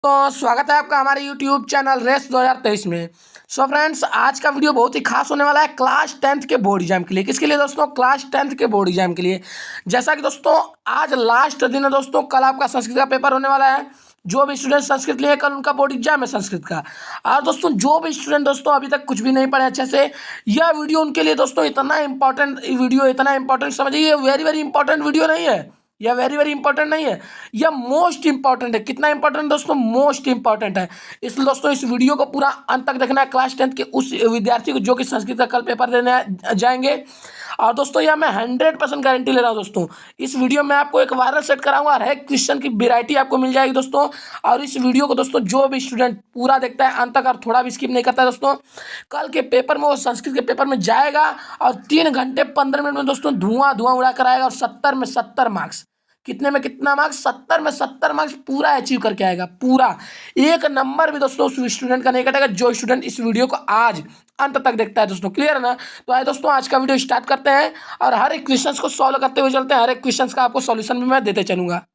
तो स्वागत है आपका हमारे यूट्यूब चैनल रेस 2023 में। फ्रेंड्स, आज का वीडियो बहुत ही खास होने वाला है क्लास 10th के बोर्ड एग्जाम के लिए। किसके लिए दोस्तों? क्लास 10th के बोर्ड एग्जाम के लिए। जैसा कि दोस्तों आज लास्ट दिन है दोस्तों, कल आपका संस्कृत का पेपर होने वाला है। जो भी स्टूडेंट संस्कृत लिए कल उनका बोर्ड एग्जाम है संस्कृत का। और दोस्तों जो भी स्टूडेंट दोस्तों अभी तक कुछ भी नहीं पढ़े अच्छे से, यह वीडियो उनके लिए दोस्तों इतना इंपॉर्टेंट समझिए। वेरी वेरी इंपॉर्टेंट वीडियो नहीं है, यह वेरी वेरी इंपॉर्टेंट नहीं है, यह मोस्ट इंपॉर्टेंट है। कितना इंपॉर्टेंट दोस्तों? मोस्ट इंपॉर्टेंट है। इसलिए दोस्तों इस वीडियो को पूरा अंत तक देखना है। क्लास 10th के उस विद्यार्थी को जो कि संस्कृत का कल पेपर देने जाएंगे। और दोस्तों यह मैं 100% गारंटी ले रहा हूँ दोस्तों। इस वीडियो में आपको एक वायरल सेट कराऊंगा, हर एक क्वेश्चन की वैरायटी आपको मिल जाएगी दोस्तों। और इस वीडियो को दोस्तों जो भी स्टूडेंट पूरा देखता है अंत तक और थोड़ा भी स्किप नहीं करता है दोस्तों, कल के पेपर में वो संस्कृत के पेपर में जाएगा और 3 घंटे 15 मिनट में दोस्तों धुआं उड़ा कर आएगा। और 70 में 70 मार्क्स, कितने में कितना मार्क्स? 70 में 70 मार्क्स पूरा अचीव करके आएगा। पूरा एक नंबर भी दोस्तों उस स्टूडेंट का नहीं कटेगा जो स्टूडेंट इस वीडियो को आज अंत तक देखता है दोस्तों। क्लियर है ना? तो आइए दोस्तों आज का वीडियो स्टार्ट करते हैं और हर एक क्वेश्चन को सॉल्व करते हुए चलते हैं। हर एक क्वेश्चन का आपको सॉल्यूशन भी मैं देते चलूंगा।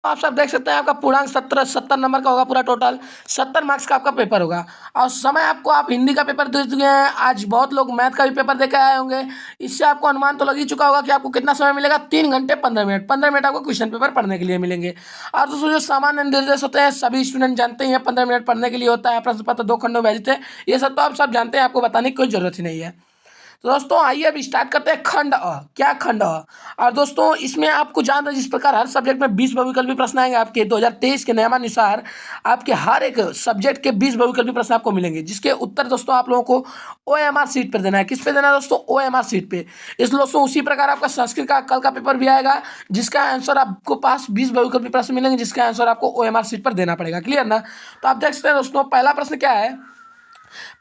आप सब देख सकते हैं आपका पूर्णांक 70 नंबर का होगा। पूरा टोटल 70 मार्क्स का आपका पेपर होगा। और समय आपको, आप हिंदी का पेपर दे चुके हैं, आज बहुत लोग मैथ का भी पेपर देकर आए होंगे। इससे आपको अनुमान तो लग ही चुका होगा कि आपको कितना समय मिलेगा। 3 घंटे 15 मिनट, 15 मिनट आपको क्वेश्चन पेपर पढ़ने के लिए मिलेंगे। और दोस्तों जो सामान्य निर्देश होते हैं सभी स्टूडेंट जानते हैं, 15 मिनट पढ़ने के लिए होता है। प्रश्न पत्र 2 खंडों में विभाजित है, ये सब तो आप सब जानते हैं, आपको बताने की कोई जरूरत ही नहीं है। तो दोस्तों आइए अब स्टार्ट करते हैं खंड अ। क्या खंड अ? और दोस्तों इसमें आपको जान रहे जिस प्रकार हर सब्जेक्ट में 20 बहुविकल्पी प्रश्न आएंगे आपके 2023 के नियमानुसार, आपके हर एक सब्जेक्ट के 20 बहुविकल्पी प्रश्न आपको मिलेंगे, जिसके उत्तर दोस्तों आप लोगों को OMR सीट पर देना है। किस पे देना है दोस्तों? OMR सीट पे। इस दोस्तों उसी प्रकार आपका संस्कृत का कल का पेपर भी आएगा, जिसका आंसर आपको पास 20 बहुविकल्पी प्रश्न मिलेंगे, जिसका आंसर आपको OMR सीट पर देना पड़ेगा। क्लियर ना? तो आप देख सकते हैं दोस्तों पहला प्रश्न क्या है।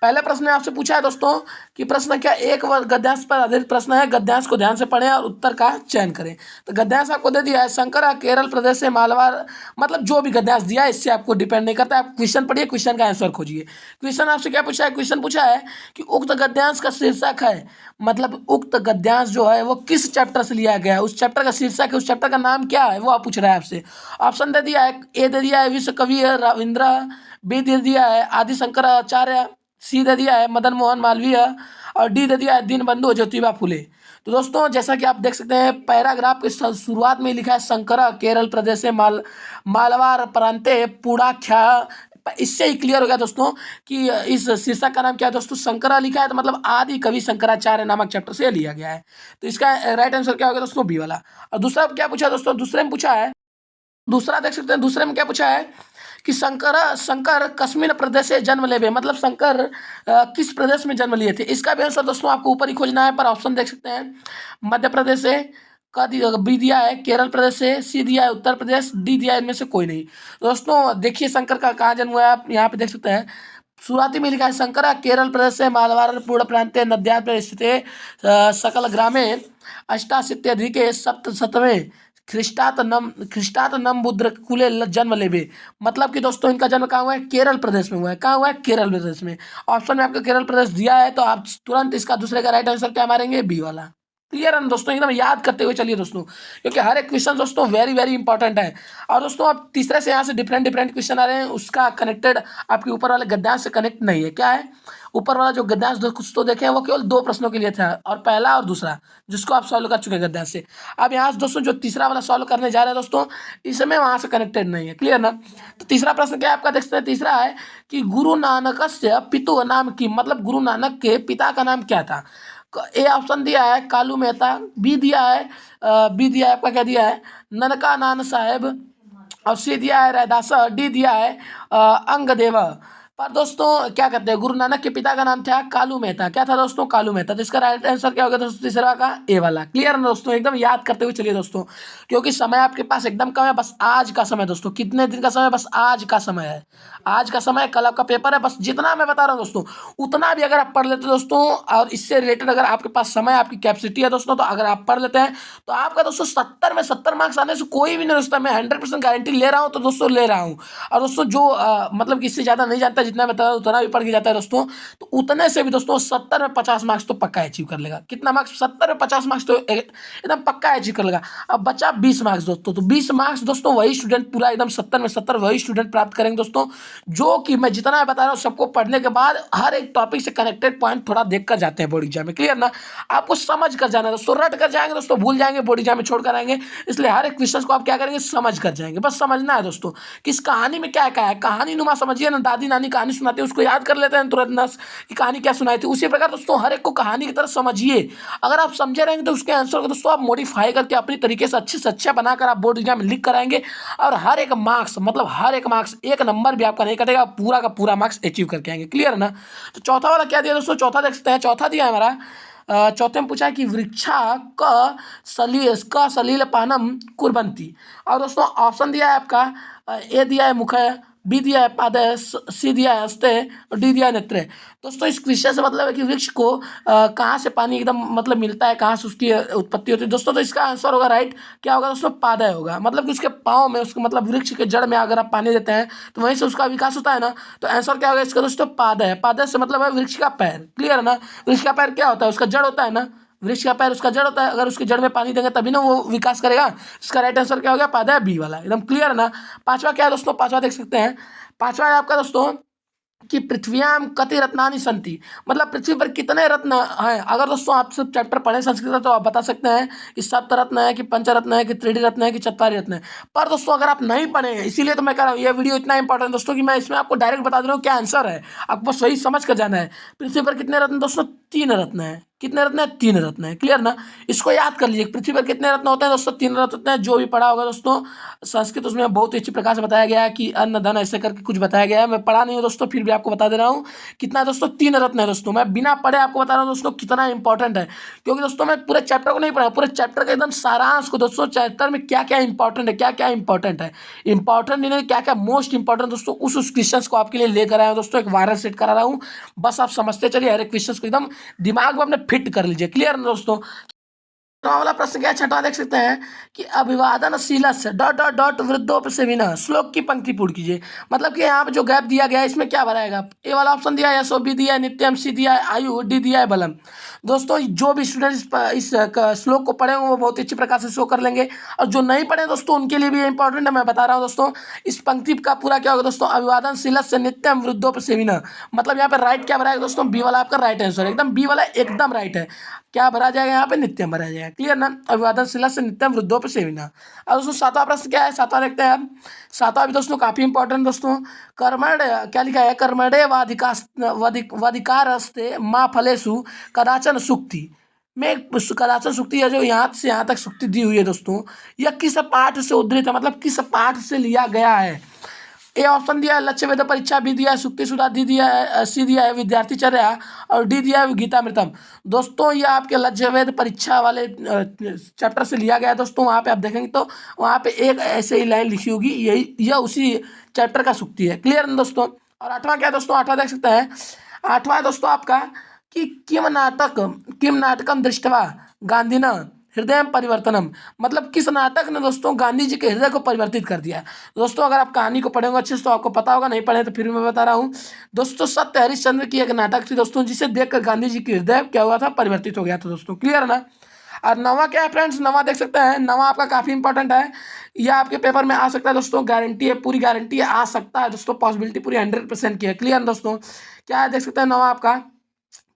पहले प्रश्न ने आपसे पूछा है दोस्तों कि प्रश्न क्या, एक गद्यांश पर आधारित प्रश्न है, गद्यांश को ध्यान से पढ़ें और उत्तर का चयन करें। तो गद्यांश आपको दे दिया है, शंकर केरल प्रदेश से मालवार, मतलब जो भी गद्यांश दिया है इससे आपको डिपेंड नहीं करता। आप क्वेश्चन पढ़िए, क्वेश्चन का आंसर खोजिए। क्वेश्चन आपसे क्या पूछा है? क्वेश्चन पूछा है कि उक्त गद्यांश का शीर्षक है, मतलब उक्त गद्यांश जो है वो किस चैप्टर से लिया गया है, उस चैप्टर का शीर्षक है, उस चैप्टर का नाम क्या है, वो आप पूछ रहा है आपसे। ऑप्शन दे दिया है, ए दे दिया है विश्व कवि रविंद्र, बी दे दिया है आदि शंकराचार्य, सी दे दिया है मदन मोहन मालवीय, और डी दे दिया है दीनबंधु ज्योतिबा फुले। तो दोस्तों जैसा कि आप देख सकते हैं पैराग्राफ के शुरुआत में लिखा है शंकरा केरल प्रदेश से मालवार प्रांते पुड़ाख्या। इससे ही क्लियर हो गया दोस्तों कि इस शीर्षक का नाम क्या है दोस्तों, शंकरा लिखा है तो मतलब आदि कवि शंकराचार्य नामक चैप्टर से लिया गया है। तो इसका राइट आंसर क्या होगा दोस्तों? बी वाला। और दूसरा क्या पूछा दोस्तों? दूसरे में पूछा है, दूसरा देख सकते हैं दूसरे में क्या पूछा है कि शंकर कश्मीर प्रदेश से जन्म लेवे, मतलब शंकर किस प्रदेश में जन्म लिए थे। इसका भी आंसर दोस्तों आपको ऊपर ही खोजना है, पर ऑप्शन देख सकते हैं मध्य प्रदेश से, बी दिया है केरल प्रदेश से, सी दिया है उत्तर प्रदेश, डी दिया है इनमें से कोई नहीं। तो दोस्तों देखिए शंकर का कहाँ जन्म हुआ है, आप यहाँ पे देख सकते हैं शुरुआती में लिखा है शंकर केरल प्रदेश से मालवार पूर्ण प्रांत नद्यात पर स्थित सकल ग्रामे अष्टाशीत्यधिके सप्तशतमें ख्रिस्टात नम बुद्र कुले जन्म लेवे। मतलब कि दोस्तों इनका जन्म कहाँ हुआ है? केरल प्रदेश में हुआ है। कहाँ हुआ है? केरल प्रदेश में। ऑप्शन में आपको केरल प्रदेश दिया है तो आप तुरंत इसका दूसरे का राइट आंसर क्या मारेंगे? बी वाला। क्लियर है ना दोस्तों? एकदम याद करते हुए चलिए दोस्तों, क्योंकि हर एक क्वेश्चन दोस्तों वेरी वेरी इंपॉर्टेंट है। और दोस्तों अब तीसरे से यहाँ से डिफरेंट डिफरेंट क्वेश्चन आ रहे हैं, उसका कनेक्टेड आपके ऊपर वाले गद्यांश से कनेक्ट नहीं है। क्या है? ऊपर वाला जो गद्यांश कुछ तो देखे हैं वो केवल 2 प्रश्नों के लिए था, और पहला और दूसरा जिसको आप सॉल्व कर चुके हैं गद्यांश से। अब यहाँ से दोस्तों जो तीसरा वाला सॉल्व करने जा रहे हैं दोस्तों, इसमें वहाँ से कनेक्टेड नहीं है। क्लियर ना? तो तीसरा प्रश्न क्या है आपका? देख सकते हैं तीसरा है कि गुरु नानक से पितु नाम की, मतलब गुरु नानक के पिता का नाम क्या था। ए ऑप्शन दिया है कालू मेहता, बी दिया है आपका क्या दिया है ननका नान साहेब, और सी दिया है रैदासा, डी दिया है अंगदेवा। पर दोस्तों क्या कहते हैं, गुरु नानक के पिता का नाम था कालू मेहता। क्या था दोस्तों? कालू मेहता। तो इसका राइट आंसर क्या होगा दोस्तों? तीसरा का ए वाला। क्लियर है दोस्तों? एकदम याद करते हुए चलिए दोस्तों, क्योंकि समय आपके पास एकदम कम है। बस आज का समय दोस्तों, कितने दिन का समय? बस आज का समय है, आज का समय। कल आपका पेपर है, बस जितना मैं बता रहा हूँ दोस्तों उतना भी अगर आप पढ़ लेते दोस्तों, और इससे रिलेटेड अगर आपके पास समय, आपकी कैपेसिटी है दोस्तों, तो अगर आप पढ़ लेते हैं तो आपका दोस्तों 70 में 70 मार्क्स आने से कोई भी नहीं दोस्तों। मैं 100% गारंटी ले रहा हूँ, तो दोस्तों ले रहा हूँ। और दोस्तों जो मतलब कि इससे ज़्यादा नहीं जानता, जितना बता उतना भी पढ़ के जाता है दोस्तों, तो उतने से भी दोस्तों 70 में 50 मार्क्स तो पक्का अचीव कर लेगा। कितना मार्क्स? 70 में 50 मार्क्स तो एकदम पक्का अचीव कर लेगा। अब बचा 20 मार्क्स दोस्तों, तो 20 मार्क्स दोस्तों वही स्टूडेंट पूरा एकदम 70 में 70 वही स्टूडेंट प्राप्त करेंगे दोस्तों, जो कि मैं जितना बता रहा हूँ सबको पढ़ने के बाद हर एक टॉपिक से कनेक्टेड पॉइंट थोड़ा देख कर जाते हैं बोर्ड एग्जाम में। क्लियर ना? आपको समझ कर जाना है दोस्तों, रट कर जाएंगे दोस्तों भूल जाएंगे, बोर्ड एग्जाम में छोड़ कर आएंगे। इसलिए हर एक क्वेश्चन को आप क्या करेंगे? समझ कर जाएंगे। बस समझना है दोस्तों कि इस कहानी में क्या क्या है। कहानी नुमा समझिए ना, दादी नानी कहानी सुनाती है उसको याद कर लेते हैं तुरंत ना कि कहानी क्या सुनाई थी। उसी प्रकार दोस्तों हर एक को कहानी की तरह समझिए। अगर आप समझे रहेंगे तो उसके आंसर को दोस्तों आप मॉडिफाई करके अपनी तरीके से अच्छा बनाकर आप बोर्ड एग्जाम में लिख कर आएंगे, और हर एक मार्क्स मतलब हर एक मार्क्स एक नंबर भी आपका नहीं कटेगा, पूरा का पूरा मार्क्स अचीव करके आएंगे। क्लियर ना? तो चौथा वाला क्या दिया दोस्तों? चौथा देख सकते हैं, चौथा दिया है हमारा चौथे में पूछा है कि वृक्षा क सलील पानम कुर्बंती। और दोस्तों ऑप्शन दिया है आपका ए दिया है मुख, बी दिया है पादय, सी दिया है हस्ते, और डी दिया है नेत्र। दोस्तों इस विषय से मतलब है कि वृक्ष को कहाँ से पानी एकदम मतलब मिलता है, कहाँ से उसकी उत्पत्ति होती है दोस्तों। तो इसका आंसर होगा राइट, क्या होगा दोस्तों? पादय होगा। मतलब कि उसके पाँव में, उसके मतलब वृक्ष के जड़ में अगर आप पानी देते हैं तो वहीं से उसका विकास होता है ना। तो आंसर क्या होगा इसका दोस्तों? पादय। पादय से मतलब है वृक्ष का पैर। क्लियर है ना? वृक्ष का पैर क्या होता है? उसका जड़ होता है ना। वृक्ष का पैर उसका जड़ होता है, अगर उसके जड़ में पानी देंगे तभी ना वो विकास करेगा। इसका राइट आंसर क्या हो गया? पादय, बी वाला। एकदम क्लियर है ना? पांचवा क्या है दोस्तों? पांचवा देख सकते हैं, पांचवा है आपका दोस्तों कि पृथ्व्याम कति रत्नानि सन्ति। मतलब पृथ्वी पर कितने रत्न हैं। अगर दोस्तों आप सब चैप्टर पढ़ें संस्कृत का तो आप बता सकते हैं कि सप्त रत्न है, कि पंचरत्न है, कि त्रिडी रत्न है, कि चत्वारि रत्न है। पर दोस्तों अगर आप नहीं पढ़े, इसीलिए तो मैं कह रहा हूँ ये वीडियो इतना इंपॉर्टेंट है दोस्तों कि मैं इसमें आपको डायरेक्ट बता दे रहा हूँ क्या आंसर है। आपको बस वही समझ कर जाना है। पृथ्वी पर कितने रत्न दोस्तों? 3 रत्न है। कितने रत्न है? 3 रत्न है। क्लियर ना? इसको याद कर लीजिए। पृथ्वी पर कितने रत्न होते हैं दोस्तों? 3 रत्न होते हैं। जो भी पढ़ा होगा दोस्तों संस्कृत उसमें बहुत ही अच्छी प्रकार से बताया गया है कि अन्न धन ऐसे करके कुछ बताया गया है। मैं पढ़ा नहीं हूँ दोस्तों, फिर भी आपको बता दे रहा हूँ कितना है दोस्तों? 3 रत्न है दोस्तों। मैं बिना पढ़े आपको बता रहा हूँ दोस्तों कितना इंपॉर्टेंट है, क्योंकि दोस्तों मैं पूरे चैप्टर को नहीं पढ़ा, पूरे चैप्टर का एकदम सारांश को दोस्तों चैप्टर में क्या क्या इंपॉर्टेंट है, क्या क्या इंपॉर्टेंट है, इंपॉर्टेंट नहीं क्या क्या मोस्ट इंपॉर्टेंट दोस्तों उस क्वेश्चन को आपके लिए लेकर आया हूँ दोस्तों। एक वायरल सेट करा रहा हूँ, बस आप समझते चलिए। हर एक क्वेश्चन को एकदम दिमाग में अपने फिट कर लीजिए। क्लियर ना दोस्तों? छठवां वाला प्रश्न क्या है? छठवां देख सकते हैं कि अभिवादनशील डॉट डॉट डॉट वृद्धोपसेविन श्लोक की पंक्ति पूर्ण कीजिए। मतलब कि यहाँ पे जो गैप दिया गया है इसमें क्या भराएगा? ए वाला ऑप्शन दिया है यशो, बी दिया है नित्यम, सी दिया है आयु, डी दिया है बलम। दोस्तों जो भी स्टूडेंट इस श्लोक को पढ़े वो बहुत अच्छी प्रकार से शो कर लेंगे, और जो नहीं पढ़े दोस्तों उनके लिए भी इंपॉर्टेंट है। मैं बता रहा हूँ दोस्तों इस पंक्ति का पूरा क्या होगा दोस्तों? अभिवादनशील से नित्यम वृद्धोपसेविन। मतलब यहाँ पे राइट क्या भराएगा दोस्तों? बी वाला आपका राइट आंसर है। एकदम बी वाला एकदम राइट है। क्या भरा जाएगा यहाँ पे? नित्यम भरा जाएगा। क्लियर ना? अभिवादनशील से नित्यम वृद्धोपसेविना। अब दोस्तों सातवां प्रश्न क्या है? सातवां देखते हैं। सातवां भी दोस्तों काफी इंपॉर्टेंट दोस्तों। कर्मण क्या लिखा है? कर्मणे वाधिकारस्ते माँ फलेषु कदाचन सुक्ति में। कदाचन सुक्ति है जो यहाँ से यहाँ तक सुक्ति दी हुई है दोस्तों, यह किस पाठ से उद्धृत है? मतलब किस पाठ से लिया गया है? ए ऑप्शन दिया है लक्ष्य वेद परीक्षा, बी दिया है सुक्ति सुधा, डी दिया है सी दिया है विद्यार्थीचर्या, और डी दिया है गीतामृतम। दोस्तों ये आपके लक्ष्य वेद परीक्षा वाले चैप्टर से लिया गया है दोस्तों। वहाँ पे आप देखेंगे तो वहाँ पे एक ऐसे ही लाइन लिखी होगी, यही यह उसी चैप्टर का सुक्ति है। क्लियर है दोस्तों? और आठवां क्या है दोस्तों? आठवां देख सकते हैं। आठवां है दोस्तों आपका कि किम नाटकम दृष्टवा गांधीना हृदय परिवर्तनम। मतलब किस नाटक ने दोस्तों गांधी जी के हृदय को परिवर्तित कर दिया। दोस्तों अगर आप कहानी को पढ़ेंगे अच्छे से तो आपको पता होगा, नहीं पढ़े तो फिर मैं बता रहा हूँ दोस्तों। सत्य हरिश्चंद्र की एक नाटक थी दोस्तों, जिसे देखकर गांधी जी की हृदय क्या हुआ था? परिवर्तित हो गया था दोस्तों। क्लियर है ना? और नवा क्या है फ्रेंड्स? नवा देख सकते हैं। नवा आपका काफ़ी इंपॉर्टेंट है, यह आपके पेपर में आ सकता है दोस्तों। गारंटी है, पूरी गारंटी है, आ सकता है दोस्तों। पॉसिबिलिटी पूरी 100% की है। क्लियर दोस्तों? क्या है देख सकते हैं नवा आपका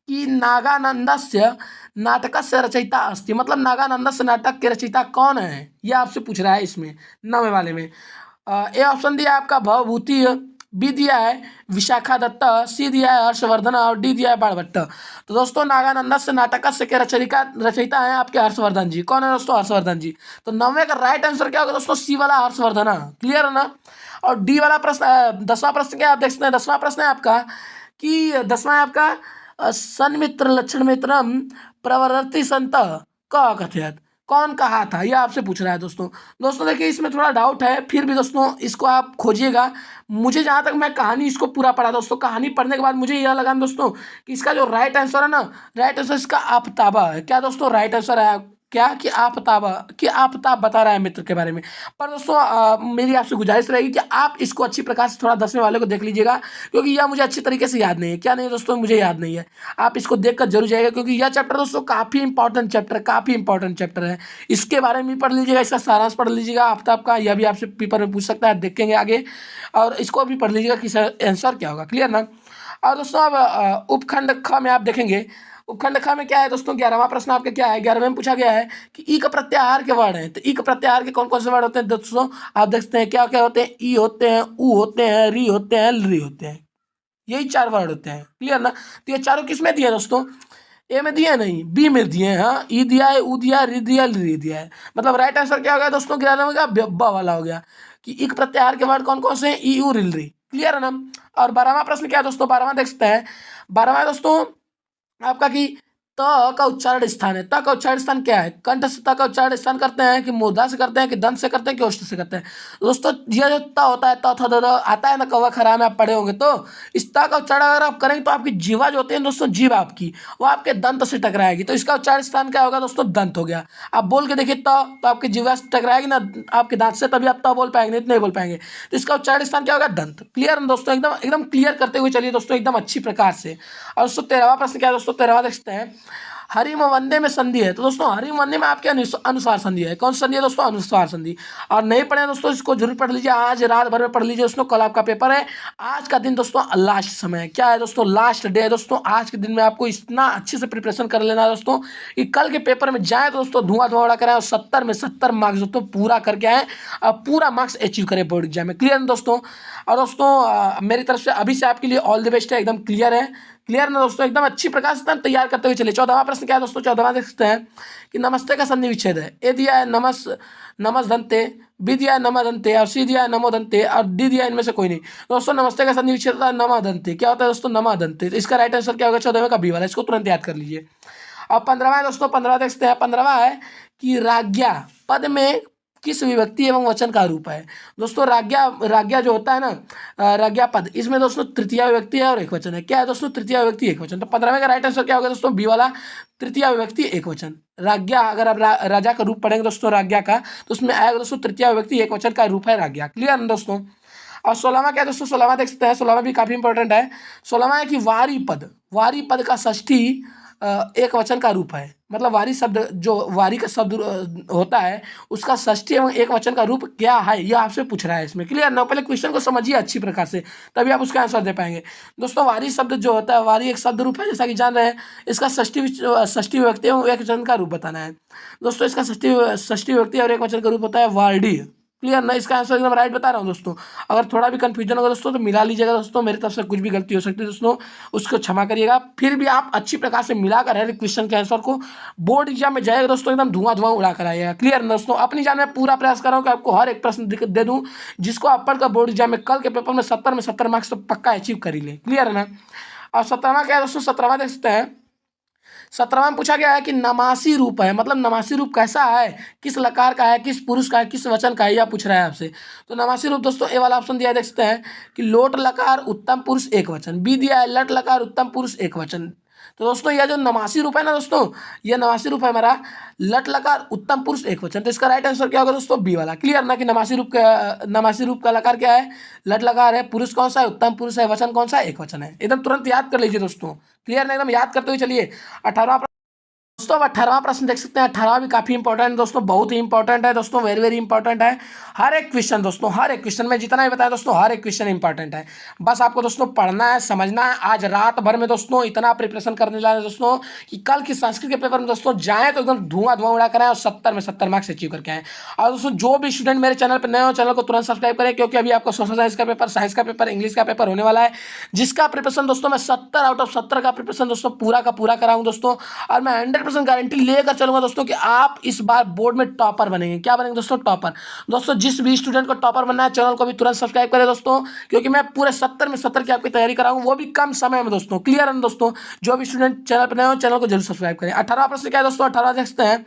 कि नागानंदस्य नाटकस्य रचयिता अस्ति। मतलब नागानंदस्य नाटक के रचयिता कौन है, यह आपसे पूछ रहा है इसमें नवे वाले में। ए ऑप्शन दिया है आपका भवभूति, बी दिया है विशाखा दत्ता, सी दिया है हर्षवर्धन, और डी दिया है बाणभट्ट। तो दोस्तों नागानंदस्य नाटकस्य के रचयिता है आपके हर्षवर्धन जी। कौन है दोस्तों? हर्षवर्धन जी। तो नवे का राइट आंसर क्या होगा दोस्तों? सी वाला हर्षवर्धन। क्लियर है ना? और डी वाला प्रश्न 10वां प्रश्न क्या आप देख सकते हैं। 10वां प्रश्न है आपका कि 10वां है आपका सन्मित्र लक्षण मित्रम प्रवर्ति संत क कथयत। कौन कहा था, यह आपसे पूछ रहा है दोस्तों। दोस्तों देखिए इसमें थोड़ा डाउट है, फिर भी दोस्तों इसको आप खोजिएगा। मुझे जहाँ तक मैं कहानी इसको पूरा पढ़ा दोस्तों, कहानी पढ़ने के बाद मुझे यह लगा दोस्तों कि इसका जो राइट आंसर है ना, राइट आंसर इसका आफ्ताबा है। क्या दोस्तों? राइट आंसर है क्या कि आफताब बता रहा है मित्र के बारे में। पर दोस्तों मेरी आपसे गुजारिश रहेगी कि आप इसको अच्छी प्रकार से थोड़ा 10वें वाले को देख लीजिएगा, क्योंकि यह मुझे अच्छी तरीके से याद नहीं है। क्या नहीं है दोस्तों, मुझे याद नहीं है। आप इसको देखकर जरूर जाइएगा, क्योंकि यह चैप्टर दोस्तों काफ़ी इंपॉर्टेंट चैप्टर है। इसके बारे में भी पढ़ लीजिएगा, इसका सारांश पढ़ लीजिएगा आफताब का, यह भी आपसे पेपर में पूछ सकता है, देखेंगे आगे। और इसको भी पढ़ लीजिएगा कि आंसर क्या होगा। क्लियर ना। और दोस्तों अब उपखंड ख में आप देखेंगे, उपखंड ख में क्या है दोस्तों, 11वां प्रश्न आपका क्या है, 11वें में पूछा गया है कि ई का प्रत्याहार के वर्ड हैं। तो ई का प्रत्याहार के कौन कौन से वर्ड होते हैं दोस्तों, आप देखते हैं क्या क्या होते हैं। ई होते हैं, ऊ होते हैं, री होते हैं, ली होते हैं। यही 4 वर्ड होते हैं। क्लियर ना। तो ये चारों किस में दिए दोस्तों, ए में दिया नहीं, बी में दिए हैं। हाँ, ई दिया है, ऊ दिया, री दिया, ली दिया है। मतलब राइट आंसर क्या हो गया दोस्तों, 11वें का ब वाला हो गया कि ई प्रत्याहार के वर्ड कौन कौन से हैं, ई, ऊ, रिल, री। क्लियर है ना। और 12वां प्रश्न क्या है दोस्तों, 12वां देख सकते हैं। 12वां दोस्तों आपका कि त का उच्चारण स्थान है। त का उच्चारण स्थान क्या है, कंठ से त का उच्चारण स्थान करते हैं कि मूर्धा से करते हैं कि दंत से करते हैं कि ओष्ठ से करते हैं। दोस्तों यह जो त होता है, त थ द द आता है ना कौवा खरा में, आप पढ़े होंगे। तो इस त का उच्चारण अगर आप करेंगे तो आपकी जीवा जो होती है दोस्तों, जीभ आपकी वो आपके दंत से टकराएगी। तो इसका उच्चारण स्थान क्या होगा दोस्तों, दंत हो गया। आप बोल के देखिए त, तो आपकी जीवा से टकराएगी ना आपके दांत से, तभी आप त बोल पाएंगे, नहीं बोल पाएंगे। तो इसका उच्चारण स्थान क्या होगा, दंत। क्लियर है दोस्तों, एकदम एकदम क्लियर करते हुए चलिए दोस्तों, एकदम अच्छी प्रकार से। और दोस्तों 13वां प्रश्न क्या है दोस्तों, 13वां देखते हैं। हरिम वंदे में संधि है। तो दोस्तों हरिम वंदे में आपके अनुसार संधि है। कौन सी संधि है दोस्तों, अनुसार संधि। और नहीं पढ़े दोस्तों, इसको जरूर पढ़ लीजिए, आज रात भर में पढ़ लीजिए दोस्तों, कल आपका पेपर है। आज का दिन दोस्तों लास्ट समय है, क्या है दोस्तों, लास्ट डे है दोस्तों। आज के दिन में आपको इतना अच्छे से प्रिपरेशन कर लेना है दोस्तों कि कल के पेपर में जाए तो दोस्तों धुआं उड़ा कराए और 70 में 70 मार्क्स दोस्तों पूरा करके आए और पूरा मार्क्स अचीव करें बोर्ड एग्जाम में। क्लियर है दोस्तों। और दोस्तों मेरी तरफ से अभी से आपके लिए ऑल द बेस्ट है, एकदम क्लियर है। क्लियर ना दोस्तों, एकदम अच्छी प्रकार से तैयार करते हुए चलिए। 14वां प्रश्न क्या है दोस्तों, 14वां देख सकते हैं कि नमस्ते का संधि विच्छेद है। ए दिया है नमस दंते, बी दिया है नमा दंते, और सी दिया है नमो दंते, और डी दिया है इनमें से कोई नहीं। दोस्तों नमस्ते का संधि विच्छेद होता है नमा दंते। क्या होता है दोस्तों, नमा दंते। तो इसका राइट आंसर क्या होगा 14वें का बी वाला, इसको तुरंत याद कर लीजिए। और 15वां है दोस्तों, 15वां देखते हैं। 15वां है कि राज्ञा पद में किस विभक्ति एवं वचन का रूप है। दोस्तों राज्ञा जो होता है ना, राज्ञा पद, इसमें दोस्तों तृतीया विभक्ति है और एक वचन है। क्या है दोस्तों, तृतीया विभक्ति एक वचन। तो 15वें का राइट आंसर क्या होगा दोस्तों, बी वाला, तृतीया विभक्ति एक वचन। राज्ञा, अगर आप राजा का रूप पढ़ेंगे दोस्तों राज्ञा का, तो उसमें आएगा दोस्तों तृतीया विभक्ति एक वचन का रूप है राज्ञा। क्लियर है दोस्तों। और 16वां क्या है दोस्तों, 16वां देख सकते हैं। 16वां भी काफी इंपॉर्टेंट है। 16वां है कि वारी पद का षष्ठी एक वचन का रूप है। मतलब वारी शब्द, जो वारी का शब्द होता है, उसका षष्ठी एवं एक वचन का रूप क्या है, यह आपसे पूछ रहा है इसमें। क्लियर ना। पहले क्वेश्चन को समझिए अच्छी प्रकार से, तभी आप उसका आंसर दे पाएंगे। दोस्तों वारी शब्द जो होता है, वारी एक शब्द रूप है जैसा कि जान रहे हैं। इसका षष्ठी विभक्ति एवं एक वचन का रूप बताना है दोस्तों। इसका षष्ठी विभक्ति और एक वचन का रूप होता है वार्डी। क्लियर ना। इसका आंसर एकदम राइट बता रहा हूँ दोस्तों। अगर थोड़ा भी कंफ्यूजन होगा दोस्तों तो मिला लीजिएगा दोस्तों, मेरी तरफ से कुछ भी गलती हो सकती है दोस्तों, उसको क्षमा करिएगा। फिर भी आप अच्छी प्रकार से मिलाकर हर क्वेश्चन के आंसर को बोर्ड एग्जाम में जाएगा दोस्तों, एकदम धुआं उड़ा कर आइएगा। क्लियर ना दोस्तों। अपनी जान में पूरा प्रयास कर रहा हूँ कि आपको हर एक प्रश्न दे दूँ, जिसको आप पढ़कर बोर्ड एग्जाम में कल के पेपर में 70 मार्क्स तो पक्का अचीव कर ही लें। क्लियर है ना। और 17वां क्या है दोस्तों, 17वां देख सकते हैं। 17वां में पूछा गया है कि नमासी रूप है। मतलब नमासी रूप कैसा है, किस लकार का है, किस पुरुष का है, किस वचन का है, यह पूछ रहा है आपसे। तो नमासी रूप दोस्तों ए वाला ऑप्शन दिया है, देख सकते हैं कि लोट लकार उत्तम पुरुष एक वचन, बी दिया है लट लकार उत्तम पुरुष एक वचन। तो दोस्तों यह जो नमासी रूप है ना दोस्तों, यह नमासी रूप है हमारा लट लकार उत्तम पुरुष एक वचन। तो इसका राइट आंसर क्या होगा दोस्तों, बी वाला। क्लियर ना कि नमासी रूप का लकार क्या है, लट लकार है, पुरुष कौन सा है, उत्तम पुरुष है, वचन कौन सा है, एक वचन है। एकदम तुरंत याद कर लीजिए दोस्तों। क्लियर ना, एकदम याद करते हुए चलिए। 18वां दोस्तों, 18वां प्रश्न देख सकते हैं। 18वां भी काफी इंपॉर्टेंट है दोस्तों, बहुत ही इंपॉर्टेंट है दोस्तों, वेरी वेरी इंपॉर्टेंट है। हर एक क्वेश्चन दोस्तों, हर एक क्वेश्चन में जितना भी बताया दोस्तों, हर एक क्वेश्चन इंपॉर्टेंट है। बस आपको दोस्तों पढ़ना है, समझना है। आज रात भर में दोस्तों इतना प्रिपरेशन करने जा रहे हैं दोस्तों कि कल की संस्कृत के पेपर में दोस्तों जाए तो एकदम धुआं उड़ा कर आए और 70 में 70 मार्क्स अचीव करके आए। और दोस्तों जो भी स्टूडेंट मेरे चैनल पर नए हो, चैनल को तुरंत सब्सक्राइब करें, क्योंकि अभी आपको सोशल साइंस का पेपर, साइंस का पेपर, इंग्लिश का पेपर होने वाला है, जिसका प्रिपरेशन दोस्तों मैं 70 आउट ऑफ 70 का प्रिपरेशन दोस्तों पूरा का पूरा कराऊँ दोस्तों। और मैं 100% गारंटी लेकर चलूंगा दोस्तों कि आप इस बार बोर्ड में टॉपर बनेंगे। क्या बनेंगे दोस्तों, टॉपर। दोस्तों जिस भी स्टूडेंट को टॉपर बनना है, चैनल को भी तुरंत सब्सक्राइब करें दोस्तों, क्योंकि मैं पूरे 70 में 70 की आपकी तैयारी कराऊंगा, वो भी कम समय में दोस्तों। क्लियर है दोस्तों। जो भी स्टूडेंट चैनल पर नए हो, चैनल को जरूर सब्सक्राइब करें। 18वां प्रश्न क्या है दोस्तों, 18वां देखते हैं।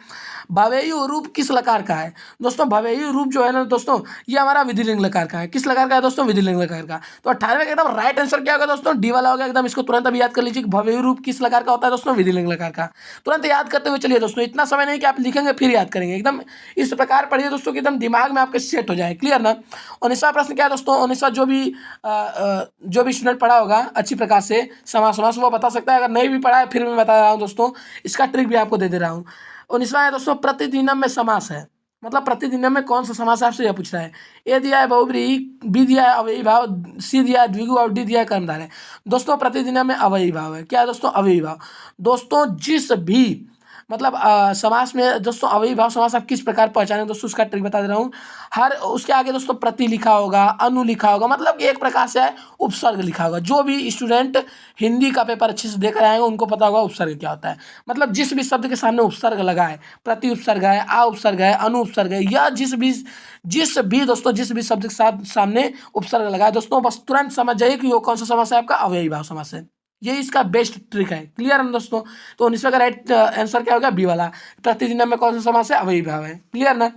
भवेयु रूप किस लकार का है। दोस्तों भवेयु रूप जो है ना दोस्तों, ये हमारा विधिलिंग लकार का है। किस लकार का है दोस्तों, विधिलिंग लकार का। तो 18वें का एकदम राइट आंसर क्या होगा दोस्तों, डी वाला होगा। एकदम इसको तुरंत अभी याद कर लीजिए कि भवेयु रूप किस लकार का होता है दोस्तों, विधिलिंग लकार का। तुरंत याद याद करते हुए चलिए दोस्तों, इतना समय नहीं कि आप लिखेंगे फिर याद करेंगे, एकदम इस प्रकार पढ़िए दोस्तों कि एकदम दिमाग में आपके सेट हो जाए। क्लियर ना। 19वां प्रश्न क्या है दोस्तों, 19वां जो भी स्टूडेंट पढ़ा होगा अच्छी प्रकार से समास वो बता सकता है, अगर नहीं भी पढ़ा है फिर मैं बता रहा हूँ दोस्तों, इसका ट्रिक भी आपको दे दे रहा हूँ। 19वां है दोस्तों, प्रतिदिनम में समास है, मतलब प्रतिदिनम में कौन सा समास है आपसे यह पूछ रहा है। ए दिया है बहुब्रीहि, बी दिया है अव्ययी भाव, सी दिया है द्विगु और डी दिया है कर्मधारय है। दोस्तों प्रतिदिनम में अव्ययी भाव है। क्या है दोस्तों, अव्ययी भाव। दोस्तों जिस भी मतलब समास में दोस्तों अव्ययी भाव समास आप किस प्रकार पहचानें दोस्तों, उसका ट्रिक बता दे रहा हूँ। हर उसके आगे दोस्तों प्रति लिखा होगा, अनु लिखा होगा, मतलब कि एक प्रकार से उपसर्ग लिखा होगा। जो भी स्टूडेंट हिंदी का पेपर अच्छे से देकर आएंगे उनको पता होगा उपसर्ग क्या होता है। मतलब जिस भी शब्द के सामने उपसर्ग लगा है, प्रति उपसर्ग है, आ उपसर्ग है, अनु उपसर्ग है, या जिस भी दोस्तों जिस भी शब्द के साथ सामने उपसर्ग लगा है दोस्तों, बस तुरंत समझ जाइए कि वो कौन सा समास है, आपका अव्ययी भाव समास है। ये इसका बेस्ट ट्रिक है। क्लियर है दोस्तों। तो 19वां का राइट आंसर क्या होगा, बी वाला। प्रतिदिनम में कौन सा समास है, अव्ययी भाव है। क्लियर ना।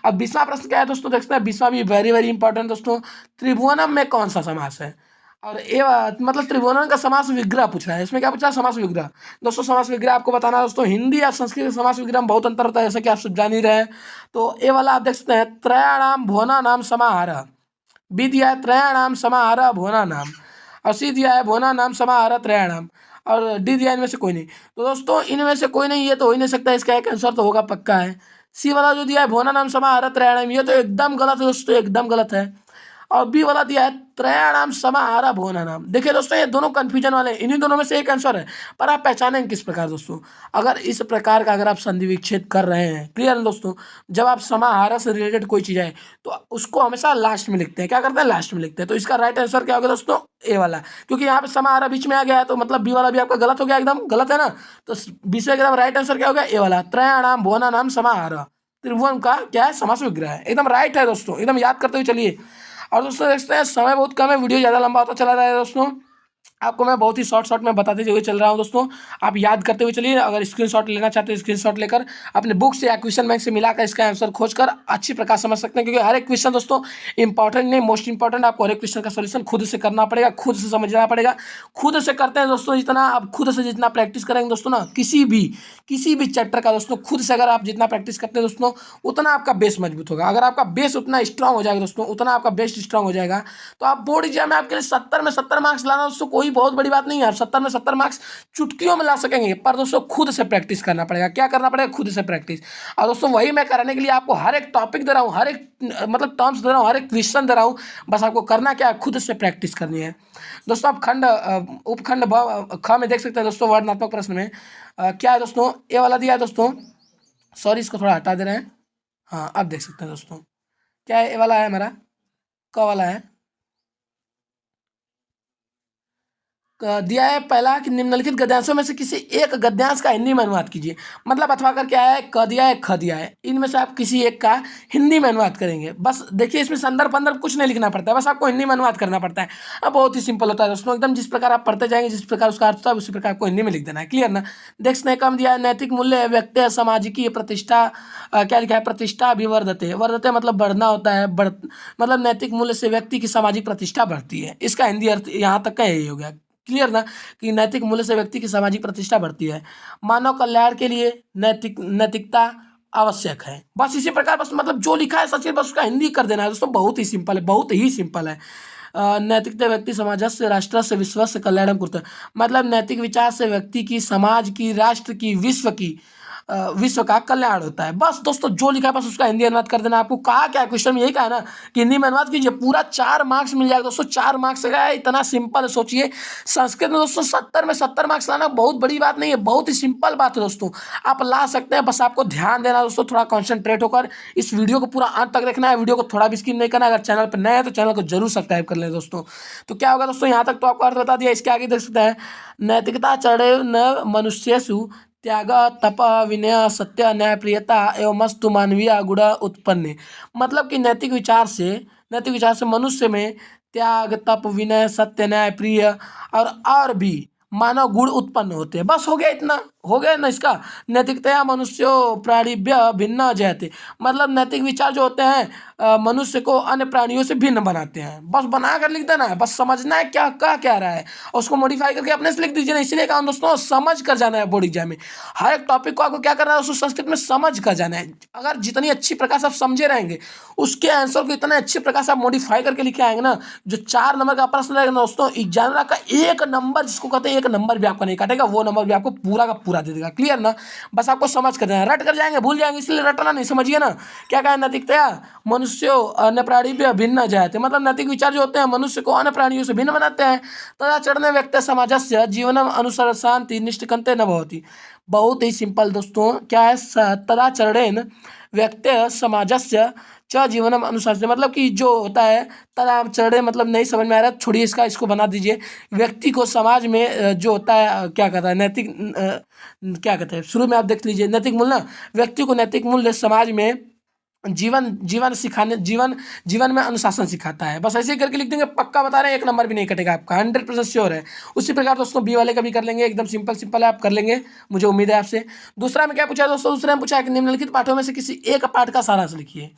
अब 20वां प्रश्न क्या है दोस्तों, देखते हैं 20वां भी वेरी वेरी इंपॉर्टेंट दोस्तों। त्रिभुवनम में कौन सा समास है, और ये मतलब त्रिभुवनम का समास विग्रह पूछ रहा है। इसमें क्या पूछ रहा है, समास विग्रह। दोस्तों समास विग्रह आपको बताना है दोस्तों, हिंदी या संस्कृत के समास विग्रह में बहुत अंतर होता है, जैसा कि आप सब जान ही रहे हैं। तो ये वाला आप देख सकते हैं, त्रयाणाम भुवनानाम समाहारः, बी दिया है त्रयाणाम समाहारः भुवनानाम, और सी दिया है भुवनानाम समाहारः त्रयाणाम, और डी दिया इनमें से कोई नहीं। तो दोस्तों इनमें से कोई नहीं, ये तो हो ही नहीं सकता, इसका एक आंसर तो होगा पक्का है। सी वाला जो दिया है भुवनानाम समाहारः त्रयाणाम, ये तो एकदम गलत है दोस्तों, एकदम गलत है। और बी वाला दिया है त्रयाणाम समाहारः भुवनानाम। देखिए दोस्तों ये दोनों कंफ्यूजन वाले, इन्हीं दोनों में से एक आंसर है, पर आप पहचानेंगे किस प्रकार दोस्तों, अगर इस प्रकार का अगर आप संधि विच्छेद कर रहे हैं। क्लियर है दोस्तों। जब आप समाहारः से रिलेटेड कोई चीज़ है तो उसको हमेशा लास्ट में लिखते हैं। क्या करते हैं, लास्ट में लिखते हैं। तो इसका राइट आंसर क्या होगा दोस्तों, ए वाला, क्योंकि यहाँ पे समाहारः बीच में आ गया है, तो मतलब बी वाला भी आपका गलत हो गया, एकदम गलत है ना। तो बी से एकदम राइट आंसर क्या होगा, ए वाला, त्रयाणाम भुवनानाम समाहारः। त्रिभुवन का क्या है, समास विग्रह है। एकदम राइट है दोस्तों, एकदम याद करते हुए चलिए। और दोस्तों देखते हैं समय बहुत कम है, वीडियो ज़्यादा लंबा होता चला रहा है दोस्तों, आपको मैं बहुत ही शॉर्ट में बताते हुए चल रहा हूं दोस्तों। आप याद करते हुए चलिए। अगर स्क्रीनशॉट लेना चाहते हैं, स्क्रीनशॉट लेकर अपने बुक से या क्वेश्चन बैंक से मिलाकर इसका आंसर खोजकर अच्छी प्रकार समझ सकते हैं, क्योंकि हर एक क्वेश्चन दोस्तों इंपॉर्टेंट नहीं, मोस्ट इंपॉर्टेंट। आपको हर एक क्वेश्चन का सोल्यूशन खुद से करना पड़ेगा, खुद से समझना पड़ेगा। खुद से करते हैं दोस्तों, जितना आप खुद से जितना प्रैक्टिस करेंगे दोस्तों ना, किसी भी चैप्टर का दोस्तों खुद से अगर आप जितना प्रैक्टिस करते हैं दोस्तों, उतना आपका बेस मजबूत होगा। अगर आपका बेस उतना स्ट्रांग हो जाएगा दोस्तों, उतना आपका बेस स्ट्रांग हो जाएगा, तो आप बोर्ड एग्जाम में आपके लिए 70 में 70 मार्क्स लाना दोस्तों कोई बहुत बड़ी बात नहीं है। आप 70 में 70 मार्क्स चुटकियों में ला सकेंगे, पर दोस्तों खुद से प्रैक्टिस करना पड़ेगा। क्या करना पड़ेगा, खुद से प्रैक्टिस। और दोस्तों वही मैं कराने के लिए आपको हर एक टॉपिक दे रहा हूँ, हर एक मतलब टर्म्स दे रहा हूँ, हर एक क्वेश्चन दे रहा हूँ। बस आपको करना क्या है, खुद से प्रैक्टिस करनी है दोस्तों। आप उपखंड ख में देख सकते हैं दोस्तों, वर्णनात्मक प्रश्न में क्या है दोस्तों, ए वाला दिया है दोस्तों। सॉरी, इसको थोड़ा हटा दे रहे हैं। हाँ अब देख सकते हैं दोस्तों, क्या है, ए वाला है हमारा, क वाला है। दिया है पहला कि निम्नलिखित गद्यांशों में से किसी एक गद्यांश का हिंदी में अनुवाद कीजिए। मतलब अथवा कर क्या है, क दिया है, ख दिया है, इनमें से आप किसी एक का हिंदी में अनुवाद करेंगे। बस देखिए इसमें संदर्भ कुछ नहीं लिखना पड़ता है, बस आपको हिंदी में अनुवाद करना पड़ता है। अब बहुत ही सिंपल होता है दोस्तों, एकदम जिस प्रकार आप पढ़ते जाएंगे, जिस प्रकार उसका अर्थ होता है उसी प्रकार आपको हिंदी में लिख देना है। क्लियर ना। देख सकते हैं कम दिया है, नैतिक मूल्य व्यक्ति सामाजिक प्रतिष्ठा, क्या लिखा है, प्रतिष्ठा विवर्धते। वर्धते मतलब बढ़ना होता है, मतलब नैतिक मूल्य से व्यक्ति की सामाजिक प्रतिष्ठा बढ़ती है। इसका हिंदी अर्थ यहाँ तक का यही हो गया। क्लियर ना, कि नैतिक मूल्य से व्यक्ति की सामाजिक प्रतिष्ठा बढ़ती है। मानव कल्याण के लिए नैतिकता आवश्यक है। बस इसी प्रकार, बस मतलब जो लिखा है सच है, बस उसका हिंदी कर देना है दोस्तों। बहुत ही सिंपल है, बहुत ही सिंपल है। नैतिकता व्यक्ति समाजस्य राष्ट्रस्य विश्वस्य कल्याणम कुरुते। मतलब नैतिक विचार से व्यक्ति की, समाज की, राष्ट्र की, विश्व का कल्याण होता है। बस दोस्तों जो लिखा है बस उसका हिंदी अनुवाद कर देना। आपको कहा क्या है, क्वेश्चन में यही कहा है ना कि हिंदी में अनुवाद कीजिए, पूरा 4 मार्क्स मिल जाएगा दोस्तों। 4 मार्क्स का है, इतना सिंपल है। सोचिए संस्कृत में दोस्तों 70 में 70 मार्क्स लाना बहुत बड़ी बात नहीं है, बहुत ही सिंपल बात है दोस्तों, आप ला सकते हैं। बस आपको ध्यान देना दोस्तों, थोड़ा कॉन्सेंट्रेट होकर इस वीडियो को पूरा अंत तक देखना है। वीडियो को थोड़ा भी स्किप नहीं करना। अगर चैनल पर नए हैं तो चैनल को जरूर सब्सक्राइब कर लें दोस्तों। तो क्या होगा दोस्तों, यहाँ तक तो आपको अर्थ बता दिया। इसके आगे देख सकते हैं, नैतिकता चढ़े न मनुष्यसु त्याग तप विनय सत्य न्याय प्रियता एवं मस्तु मानवीय गुण उत्पन्न। मतलब कि नैतिक विचार से मनुष्य में त्याग, तप, विनय, सत्य, न्याय, प्रिय और भी मानव गुण उत्पन्न होते हैं। बस हो गया, इतना हो गया ना इसका। नैतिकतया मनुष्यो प्राणिभ्य भिन्न जयते। मतलब नैतिक विचार जो होते हैं मनुष्य को अन्य प्राणियों से भिन्न बनाते हैं। बस बना कर लिख देना है, बस समझना है क्या कह क्या रहा है और उसको मॉडिफाई करके अपने से लिख दीजिए ना। इसीलिए कहा दोस्तों समझ कर जाना है बोर्ड एग्जाम में। हर एक टॉपिक को आपको क्या करना है दोस्तों, संस्कृत में समझ कर जाना है। अगर जितनी अच्छी प्रकार से आप समझे रहेंगे उसके आंसर को इतने अच्छे प्रकार से आप मॉडिफाई करके लिखे आएंगे ना, जो 4 नंबर का प्रश्न रहेगा दोस्तों एग्जामिनर का 1 नंबर जिसको कहते हैं 1 नंबर भी आपका नहीं काटेगा, वो नंबर भी आपको पूरा का पूरा दे देगा। क्लियर ना? बस आपको समझ कर देना, रट कर जाएंगे भूल जाएंगे, इसलिए रटना नहीं। समझिए ना क्या कहा, नैतिकतया मनुष्यों अन्य प्राणी भी अभिन्न जाते, मतलब नैतिक विचार जो होते हैं मनुष्य को अन्य प्राणियों से भिन्न बनाते हैं। तदा चढ़ने व्यक्ति समाजस्य जीवनम अनुसर शांति निष्ठकंते न भवति। बहुत ही सिंपल दोस्तों, क्या है तदा चरणेन व्यक्ति समाजस्य च जीवनम अनुशासन, मतलब कि जो होता है तदा चढ़े, मतलब नहीं समझ में आ रहा छोड़िए इसको बना दीजिए। व्यक्ति को समाज में जो होता है क्या कहता है नैतिक, क्या कहते हैं शुरू में आप देख लीजिए नैतिक मूल्य ना, व्यक्ति को नैतिक मूल्य समाज में जीवन में अनुशासन सिखाता है। बस ऐसे ही करके लिख देंगे, पक्का बता रहे हैं 1 नंबर भी नहीं कटेगा आपका, 100% श्योर है। उसी प्रकार दोस्तों बी वाले का भी कर लेंगे, एकदम सिंपल है, आप कर लेंगे, मुझे उम्मीद है आपसे। दूसरा में क्या पूछा है दोस्तों, दूसरे में पूछा है कि निम्नलिखित पाठों में से किसी एक पाठ का सारांश लिखिए।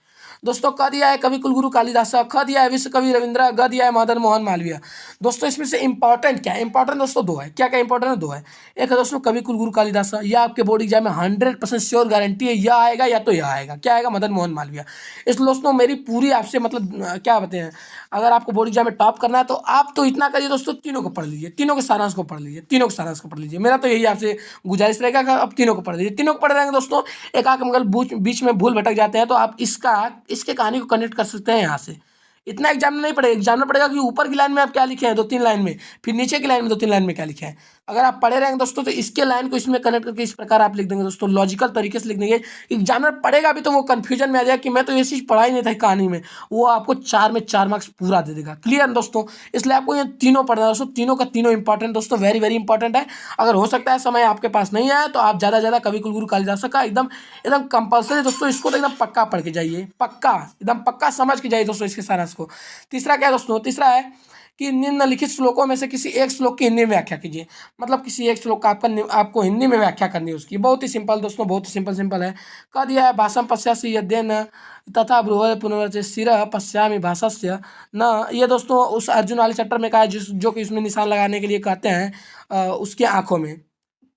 दोस्तों क दिया है कवि कुलगुरु कालिदास, ख दिया है विश्व कवि रविंद्र, ग दिया है मदन मोहन मालवीय। दोस्तों इसमें से इंपॉर्टेंट क्या है, इंपॉर्टेंट दोस्तों 2 है। क्या क्या इंपॉर्टेंट है? 2 है। एक है दोस्तों कवि कुलगुरु कालिदास, यह आपके बोर्ड एग्जाम में 100% श्योर गारंटी है, यह आएगा या तो यह आएगा। क्या आएगा? मदन मोहन मालवीय। इसलिए दोस्तों मेरी पूरी आपसे मतलब क्या बताते हैं, अगर आपको बोर्ड एग्जाम में टॉप करना है तो आप तो इतना करिए दोस्तों, तीनों को पढ़ लीजिए, तीनों के सारांश को पढ़ लीजिए, मेरा तो यही आपसे गुजारिश रहेगा कि आप तीनों को पढ़ लीजिए। तीनों को पढ़ रहेंगे दोस्तों, एक आंख मगर बीच में भूल भटक जाते हैं तो आप इसके कहानी को कनेक्ट कर सकते हैं यहाँ से। इतना एग्जाम नहीं पड़ेगा, एग्जाम में पड़ेगा कि ऊपर की लाइन में आप क्या लिखे हैं 2-3 लाइन में, फिर नीचे की लाइन में 2-3 लाइन में क्या लिखे हैं। अगर आप पढ़े रहेंगे दोस्तों तो इसके लाइन को इसमें कनेक्ट करके इस प्रकार आप लिख देंगे दोस्तों, लॉजिकल तरीके से लिख देंगे। एग्जामिनर पढ़ेगा भी तो वो कंफ्यूजन में आ जाएगा कि मैं तो ये चीज़ पढ़ा ही नहीं था कहानी में, वो आपको 4 में 4 मार्क्स पूरा दे देगा। क्लियर दोस्तों? इसलिए आपको ये तीनों पढ़ना है दोस्तों, तीनों का तीनों इंपॉर्टेंट दोस्तों, वेरी वेरी इंपॉर्टेंट है। अगर हो सकता है समय आपके पास नहीं आया तो आप ज़्यादा से ज़्यादा कवि कुलगुरु कालिदास का एकदम कंपल्सरी दोस्तों, इसको तो एकदम पक्का पढ़ के जाइए, पक्का एकदम पक्का समझ के जाइए दोस्तों इसके सारांश को। तीसरा क्या है दोस्तों, तीसरा है कि निम्नलिखित श्लोकों में से किसी एक श्लोक की हिंदी में व्याख्या कीजिए। मतलब किसी एक श्लोक का आपको हिंदी में व्याख्या करनी है उसकी। बहुत ही सिंपल दोस्तों, बहुत ही सिंपल है। कह दिया है भाषम पश्यासि यद्यन तथा ब्रुव पुनर्वचि शिरः पश्यामि भाषस्य न। ये दोस्तों उस अर्जुन वाले चैप्टर में कहा है जो कि उसमें निशान लगाने के लिए कहते हैं उसकी आंखों में,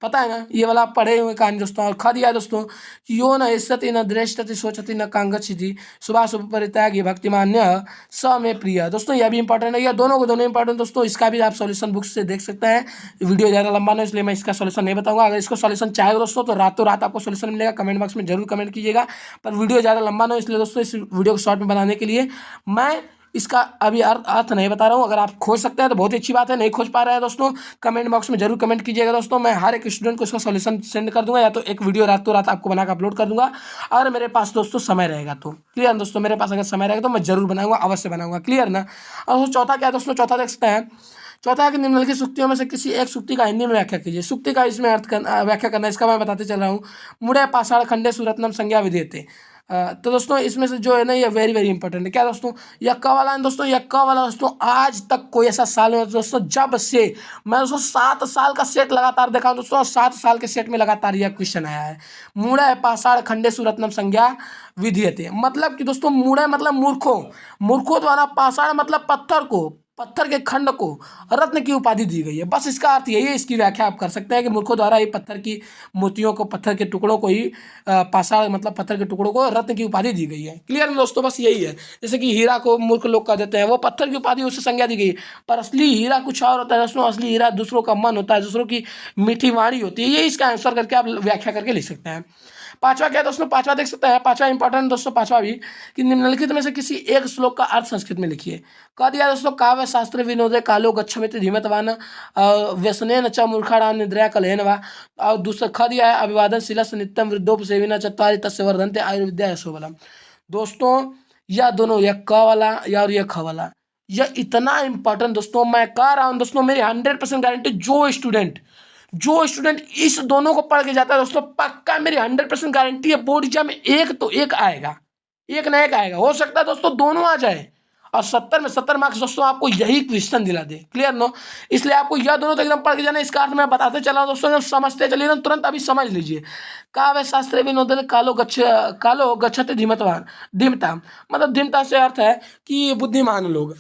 पता है ना, ये वाला आप पढ़े हुए कहानी दोस्तों। और खा दिया है दोस्तों कि यो न इष्यति न दृष्टति सोचति न कांगच्छति शुभाशुभ परित्यागी भक्तिमान्य स में प्रिय। दोस्तों यह भी इंपॉर्टेंट है, यह दोनों इंपॉर्टेंट दोस्तों। इसका भी आप सॉल्यूशन बुक से देख सकते हैं। वीडियो ज़्यादा लंबा नहीं इसलिए मैं इसका सॉल्यूशन नहीं बताऊंगा। अगर इसको सॉल्यूशन चाहे दोस्तों तो रातों रात आपको सॉल्यूशन मिलेगा, कमेंट बॉक्स में जरूर कमेंट कीजिएगा। पर वीडियो ज़्यादा लंबा नहीं इसलिए दोस्तों इस वीडियो को शॉर्ट में बनाने के लिए मैं इसका अभी अर्थ नहीं बता रहा हूँ। अगर आप खोज सकते हैं तो बहुत ही अच्छी बात है, नहीं खोज पा रहे हैं दोस्तों कमेंट बॉक्स में जरूर कमेंट कीजिएगा दोस्तों। मैं हर एक स्टूडेंट को इसका सॉल्यूशन सेंड कर दूंगा, या तो एक वीडियो रातों रात आपको बनाकर अपलोड कर दूंगा अगर मेरे पास दोस्तों समय रहेगा तो। क्लियर दोस्तों? मेरे पास अगर समय रहेगा तो मैं जरूर बनाऊंगा, अवश्य बनाऊंगा। क्लियर ना? और चौथा क्या है दोस्तों, चौथा देख सकते हैं। चौथा है कि निम्नलिखित सूक्तियों में से किसी एक सूक्ति का हिंदी में व्याख्या कीजिए। सूक्ति का इसमें अर्थ व्याख्या करना, इसका मैं बताते चल रहा हूँ। मुड़े पाषाण खंडे सुरत्नम संज्ञा विधेयते। तो दोस्तों इसमें से जो है ना ये वेरी वेरी इंपॉर्टेंट है। क्या दोस्तों? यक्का वाला है दोस्तों, यक्का वाला दोस्तों आज तक कोई ऐसा साल नहीं दोस्तों जब से मैं दोस्तों 7 साल का सेट लगातार देखा हूँ दोस्तों, 7 साल के सेट में लगातार यह क्वेश्चन आया है। मूढ़ पाषाण खंडे सुरत्नम संज्ञा विधीयते, मतलब कि दोस्तों मूढ़ मतलब मूर्खों द्वारा, पाषाण मतलब पत्थर के खंड को रत्न की उपाधि दी गई है। बस इसका अर्थ यही है, इसकी व्याख्या आप कर सकते हैं कि मूर्खों द्वारा ही पत्थर की मूर्तियों को, पत्थर के टुकड़ों को ही पाषाण मतलब पत्थर के टुकड़ों को रत्न की उपाधि दी गई है। क्लियर दोस्तों? बस यही है। जैसे कि हीरा को मूर्ख लोग कह देते हैं, वो पत्थर की उपाधि उससे संज्ञा दी गई, पर असली हीरा कुछ और होता है दोस्तों। असली हीरा दूसरों का मन होता है, दूसरों की मीठी वाणी होती है। ये इसका आंसर करके आप व्याख्या करके लिख सकते हैं। पांचवा क्या है दोस्तों? पांचवा देख सकते हैं, पांचवा इंपॉर्टेंट दोस्तों, पांचवा भी कि निम्नलिखित में से किसी एक श्लोक का अर्थ संस्कृत में लिखिए। कह दिया दोस्तों काव्य शास्त्र विनोदे कालो गच्छमिति धीमतवान व्यसनेन च मूर्खाणां निद्रया कलहेन वा। और दूसरा ख दिया है अभिवादन शिलस नित्यम वृद्धोपसेविना चत्वारि तस्य वर्धन्ते आयुर्विद्या यशोबलम। दोस्तों यह दोनों, यह क वाला या और यह ख वाला, यह इतना इंपॉर्टेंट दोस्तों, मैं कह रहा हूँ दोस्तों मेरी 100% गारंटी, जो स्टूडेंट इस दोनों को पढ़ के जाता है दोस्तों पक्का मेरी 100% गारंटी है बोर्ड एग्जाम में एक तो एक आएगा, एक ना एक आएगा। हो सकता है दोस्तों दोनों आ जाए और 70 में 70 मार्क्स दोस्तों आपको यही क्वेश्चन दिला दे। क्लियर नो, इसलिए आपको यह दोनों तो एकदम पढ़ के जाना। इसका अर्थ मैं बताते चला हूं दोस्तों, एकदम समझते चलिए ना, तुरंत अभी समझ लीजिए। काव्य शास्त्र विनोदन कालो गच्छति धीमतवान धीमता, मतलब धीमता से अर्थ है कि बुद्धिमान लोग,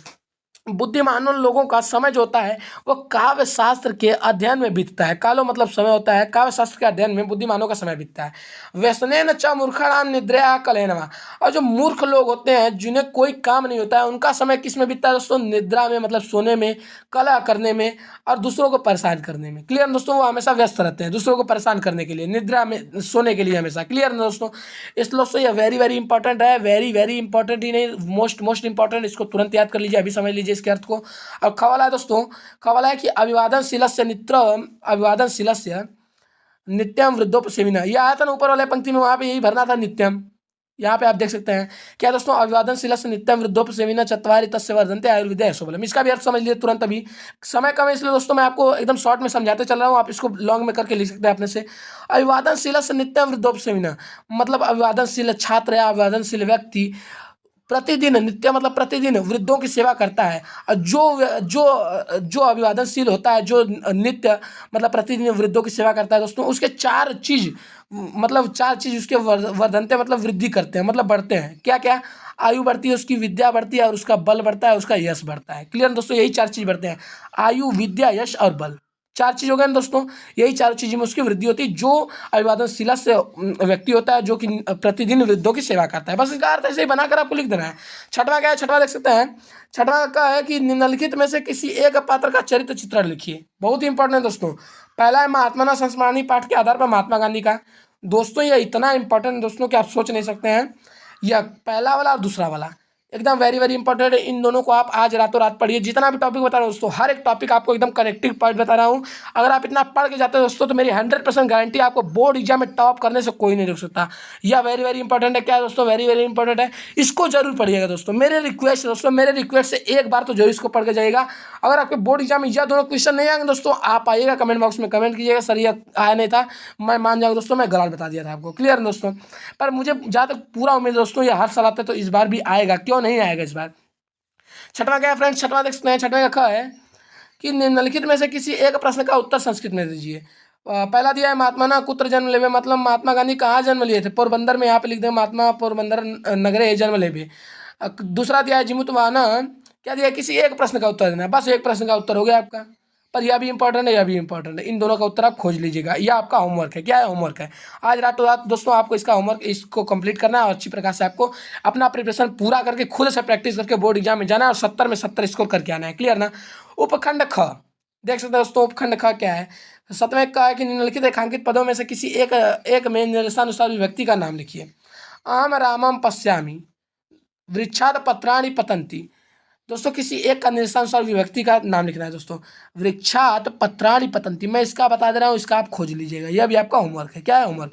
बुद्धिमान लोगों का समय जो होता है वो काव्य शास्त्र के अध्ययन में बीतता है। कालो मतलब समय होता है, काव्य शास्त्र के अध्ययन में बुद्धिमानों का समय बीतता है। व्यसनेन च मूर्खाणाम निद्रया कलेनवा, और जो मूर्ख लोग होते हैं जिन्हें कोई काम नहीं होता है, उनका समय किस में बीतता है दोस्तों? निद्रा में, मतलब सोने में, कला करने में और दूसरों को परेशान करने में। क्लियर दोस्तों, वो हमेशा व्यस्त रहते हैं दूसरों को परेशान करने के लिए, निद्रा में, सोने के लिए हमेशा। क्लियर ना दोस्तों, इस दोस्तों ये वेरी वेरी इंपॉर्टेंट है, वेरी वेरी इंपॉर्टेंट ही नहीं, मोस्ट इंपॉर्टेंट। इसको तुरंत याद कर लीजिए, अभी समझ लीजिए इसके अर्थ को। और खवाला है दोस्तों, खवाला है कि अभिवादनशीलस्य नित्यम, अभिवादनशीलस्य नित्यम वृद्धोपसेविना, यह आया था ना ऊपर वाले पंक्ति में, वहां पे यही भरना था नित्यम। यहाँ पे आप देख सकते हैं क्या दोस्तों, अभिवादनशीलस्य नित्यम वृद्धोपसेविना चत्वारि तस्य वर्धन्ते आयुर्विद्या यशोबलम। इसका भी अर्थ समझ लीजिए तुरंत, अभी समय कम है इसलिए दोस्तों मैं आपको एकदम शॉर्ट में समझाते चल रहा हूँ, आप इसको लॉन्ग में करके लिख सकते हैं अपने से। अभिवादनशीलस्य नित्यम वृद्धोपसेविना, मतलब अभिवादनशील छात्र या अभिवादनशील व्यक्ति प्रतिदिन, नित्य मतलब प्रतिदिन, वृद्धों की सेवा करता है। और जो अभिवादनशील होता है, जो नित्य मतलब प्रतिदिन वृद्धों की सेवा करता है दोस्तों, उसके चार चीज, मतलब चार चीज उसके वर्धनते मतलब वृद्धि करते हैं, मतलब बढ़ते हैं। क्या क्या? आयु बढ़ती है, उसकी विद्या बढ़ती है, और उसका बल बढ़ता है, उसका यश बढ़ता है। क्लियर दोस्तों, यही चार चीज बढ़ते हैं, आयु, विद्या, यश और बल। चार चीज हो गए ना दोस्तों, यही चार चीजों में उसकी वृद्धि होती है। जो अभिवादनशील से व्यक्ति होता है, जो कि प्रतिदिन वृद्धों की सेवा करता है, बस इसका अर्थ ऐसे ही बनाकर आपको लिख देना है। छठवां क्या है? छठवां देख सकते हैं, छठवां का है कि निम्नलिखित में से किसी एक पात्र का चरित्र चित्रण लिखिए। बहुत ही इंपॉर्टेंट है दोस्तों। पहला है महात्मा संस्मरणी पाठ के आधार पर महात्मा गांधी का। दोस्तों ये इतना इंपॉर्टेंट दोस्तों कि आप सोच नहीं सकते हैं। यह पहला वाला और दूसरा वाला एकदम वेरी वेरी इंपॉर्टेंट है। इन दोनों को आप आज रातों रात पढ़िए। जितना भी टॉपिक बता रहा हूँ दोस्तों, हर एक टॉपिक आपको एकदम करेक्टिव पॉइंट बता रहा हूँ। अगर आप इतना पढ़ के जाते हैं दोस्तों, तो मेरी 100% गारंटी, आपको बोर्ड एग्जाम में टॉप करने से कोई नहीं रोक सकता। यह वेरी वेरी इंपॉर्टेंट है। क्या दोस्तों? वेरी वेरी इंपॉर्टेंट है, इसको जरूर पढ़िएगा दोस्तों। मेरे रिक्वेस्ट दोस्तों, मेरे रिक्वेस्ट से एक बार तो जरूर इसको पढ़ के जाइएगा। अगर आपके बोर्ड एग्जाम में यह दोनों क्वेश्चन नहीं आएंगे दोस्तों, आप आइएगा कमेंट बॉक्स में कमेंट कीजिएगा, सर यह आया नहीं था, मैं मान जाऊँगा दोस्तों, मैं गलत बता दिया था आपको। क्लियर दोस्तों, पर मुझे जहाँ तक पूरा उम्मीद दोस्तों, ये हर साल आता है, तो इस बार भी आएगा, क्यों नहीं आएगा इस बार। छठवां क्या है फ्रेंड्स? छठवां देख सकते हैं, छठवें का है कि निम्नलिखित में से किसी एक प्रश्न का उत्तर संस्कृत में दीजिए। पहला दिया है महात्मा ना कुत्र जन्म लेवे, मतलब महात्मा गांधी कहाँ जन्म लिए थे? पोरबंदर में। यहाँ पे लिख दें महात्मा पोरबंदर नगरे जन्म लेवे। दूसरा दिया है जिमुतवाना, क्या दिया है? किसी एक प्रश्न का उत्तर देना है, बस एक प्रश्न का उत्तर हो गया आपका। पर यह भी इंपॉर्टेंट है, यह भी इंपॉर्टेंट है। इन दोनों का उत्तर आप खोज लीजिएगा, यह आपका होमवर्क है। क्या है? होमवर्क है। आज रातों रात दोस्तों आपको इसका होमवर्क, इसको कंप्लीट करना है और अच्छी प्रकार से आपको अपना प्रिपरेशन पूरा करके खुद से प्रैक्टिस करके बोर्ड एग्जाम में जाना है और 70 में 70 स्कोर करके आना है। क्लियर ना? उपखंड ख देख सकते हैं दोस्तों, उपखंड ख क्या है? 7वें का है कि निम्नलिखित रेखांकित पदों में से किसी एक में निर्देशानुसार व्यक्ति का नाम लिखिए। आम रामम पश्यामि, वृक्षात पत्राणि पतंती। दोस्तों किसी एक का निर्देशानुसार व्यक्ति का नाम लिखना है दोस्तों। वृक्षात पत्राणि पतंती, मैं इसका बता दे रहा हूँ, इसका आप खोज लीजिएगा। यह भी आपका होमवर्क है। क्या है होमवर्क?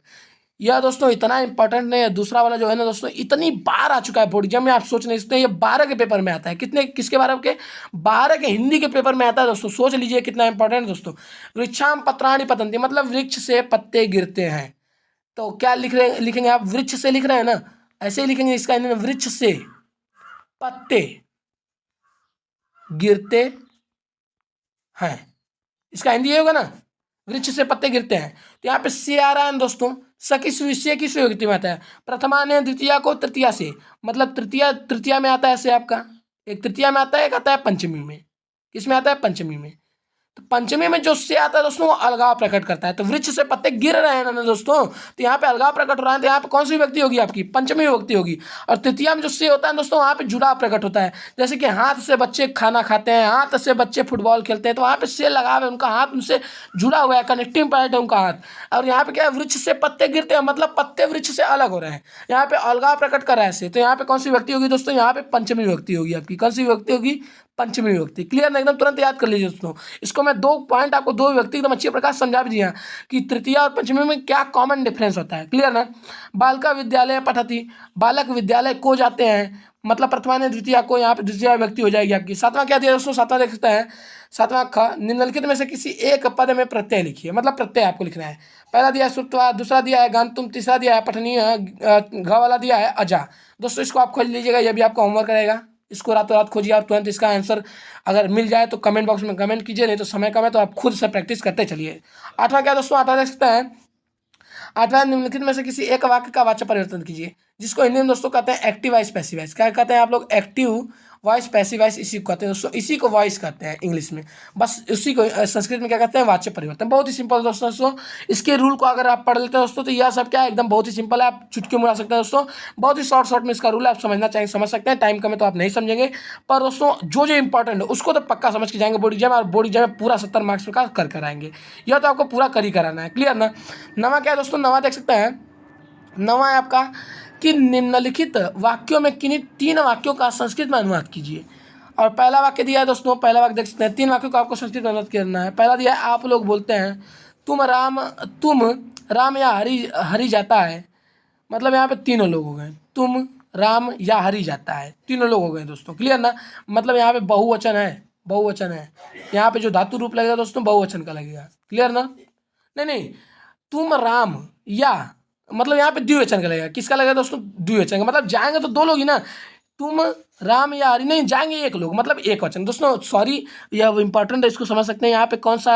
यह दोस्तों इतना इंपॉर्टेंट नहीं है। दूसरा वाला जो है ना दोस्तों, इतनी बार आ चुका है बोर्ड एग्जाम में, आप सोच नहीं सकते। ये 12 के पेपर में आता है। कितने किसके 12 के? 12 के हिंदी के पेपर में आता है दोस्तों। सोच लीजिए कितना इंपॉर्टेंट है दोस्तों। वृक्षाम पत्राणि पतंती, मतलब वृक्ष से पत्ते गिरते हैं। तो क्या लिखेंगे आप? वृक्ष से लिख रहे हैं ना, ऐसे ही लिखेंगे इसका। वृक्ष से पत्ते गिरते हैं, इसका हिंदी ये होगा ना, वृक्ष से पत्ते गिरते हैं। तो यहाँ पे से आ रहा है दोस्तों, स किस विषय किस विभक्ति में आता है? प्रथमा ने द्वितीया को तृतीया से, मतलब तृतीया में आता है ऐसे आपका, एक तृतीया में आता है, एक आता है पंचमी में। किसमें आता है? पंचमी में। तो पंचमी में जो से आता है दोस्तों, वो अलगाव प्रकट करता है। तो वृक्ष से पत्ते गिर रहे हैं ना दोस्तों, तो यहाँ पे अलगाव प्रकट हो रहा है। तो यहाँ पे कौन सी विभक्ति होगी आपकी? पंचमी विभक्ति होगी। और तृतीया में जो से होता है दोस्तों, वहाँ पे जुड़ाव प्रकट होता है। जैसे कि हाथ से बच्चे खाना खाते हैं, हाथ से बच्चे फुटबॉल खेलते हैं, तो वहाँ पे से लगाव है, उनका हाथ उनसे जुड़ा हुआ है, कनेक्टिंग पॉइंट है उनका हाथ। और यहाँ पे क्या है? वृक्ष से पत्ते गिरते हैं, मतलब पत्ते वृक्ष से अलग हो रहे हैं। यहाँ पे अलगाव प्रकट कर रहा है से, तो यहाँ पे कौन सी विभक्ति होगी दोस्तों? यहाँ पे पंचमी विभक्ति होगी आपकी। कौन सी विभक्ति होगी? पंचमी विभक्ति। क्लियर ना? एकदम तुरंत याद कर लीजिए दोस्तों। इसको मैं 2 पॉइंट आपको, 2 विभक्ति एकदम अच्छी प्रकार समझा भी दिया कि तृतीया और पंचमी में क्या कॉमन डिफरेंस होता है। क्लियर ना? बालका विद्यालय पठती, बालक विद्यालय को जाते हैं, मतलब प्रथमा ने द्वितीया को, यहाँ पे द्वितीय विभक्ति हो जाएगी आपकी। 7वां क्या दिया दोस्तों? 7वां देख सकते हैं, 7वां ख, निम्नलिखित में से किसी एक पद में प्रत्यय लिखिए, मतलब प्रत्यय आपको लिखना है। पहला दिया है सुत्वा, दूसरा दिया है गांतुम, तीसरा दिया है पठनीय, घ वाला दिया है अजा। दोस्तों इसको आप खोज लीजिएगा, यह भी आपका होमवर्क रहेगा। इसको रातों रात खोजिए और तुरंत इसका आंसर अगर मिल जाए तो कमेंट बॉक्स में कमेंट कीजिए, नहीं तो समय कम है तो आप खुद से प्रैक्टिस करते चलिए। 8वां क्या दोस्तों, 8वां देख सकते हैं। 8वां, निम्नलिखित में से किसी एक वाक्य का वाच्य परिवर्तन कीजिए, जिसको हिंदी में दोस्तों कहते हैं एक्टिव वॉइस पैसिव वॉइस। क्या कहते हैं आप लोग, एक्टिव वॉइस पैसिव वॉइस, इसी को कहते हैं दोस्तों, इसी को वॉइस कहते हैं इंग्लिश में, बस उसी को संस्कृत में क्या कहते हैं, वाच्य परिवर्तन। बहुत ही सिंपल दोस्तों, इसके रूल को अगर आप पढ़ लेते हैं दोस्तों तो यह सब क्या है, एकदम बहुत ही सिंपल है, आप चुटकी में उड़ा सकते हैं दोस्तों। बहुत ही शॉर्ट में इसका रूल है, आप समझना चाहिए समझ सकते हैं, टाइम कम है तो आप नहीं समझेंगे, पर दोस्तों जो जो इंपॉर्टेंट है उसको तो पक्का समझ के जाएंगे बोर्ड एग्जाम, और बोर्ड एग्जाम में पूरा 70 मार्क्स का कर आएंगे। यह तो आपको पूरा कर ही कराना है, क्लियर ना। 9वां क्या है दोस्तों, 9वां देख सकते हैं। 9वां है आपका कि निम्नलिखित वाक्यों में किन्हीं 3 वाक्यों का संस्कृत में अनुवाद कीजिए। और पहला वाक्य दिया है दोस्तों, पहला वाक्य देख सकते हैं, 3 वाक्यों को आपको संस्कृत में अनुवाद करना है। पहला दिया है, आप लोग बोलते हैं तुम राम या हरि जाता है, मतलब यहाँ पे तीनों लोग हो गए, तुम राम या हरि जाता है, तीनों लोग हो गए दोस्तों, क्लियर ना। मतलब यहाँ पे बहुवचन है, यहाँ पे जो धातु रूप लगेगा दोस्तों बहुवचन का लगेगा, क्लियर ना। नहीं, तुम राम या, मतलब यहाँ पे द्विवचन का लगेगा, किसका लगेगा दोस्तों, द्विवचन का, मतलब जाएंगे तो 2 लोग ही ना, तुम राम या हरि, नहीं जाएंगे 1 लोग, मतलब एक वचन दोस्तों, सॉरी यह इंपॉर्टेंट है, इसको समझ सकते हैं। यहाँ पे कौन सा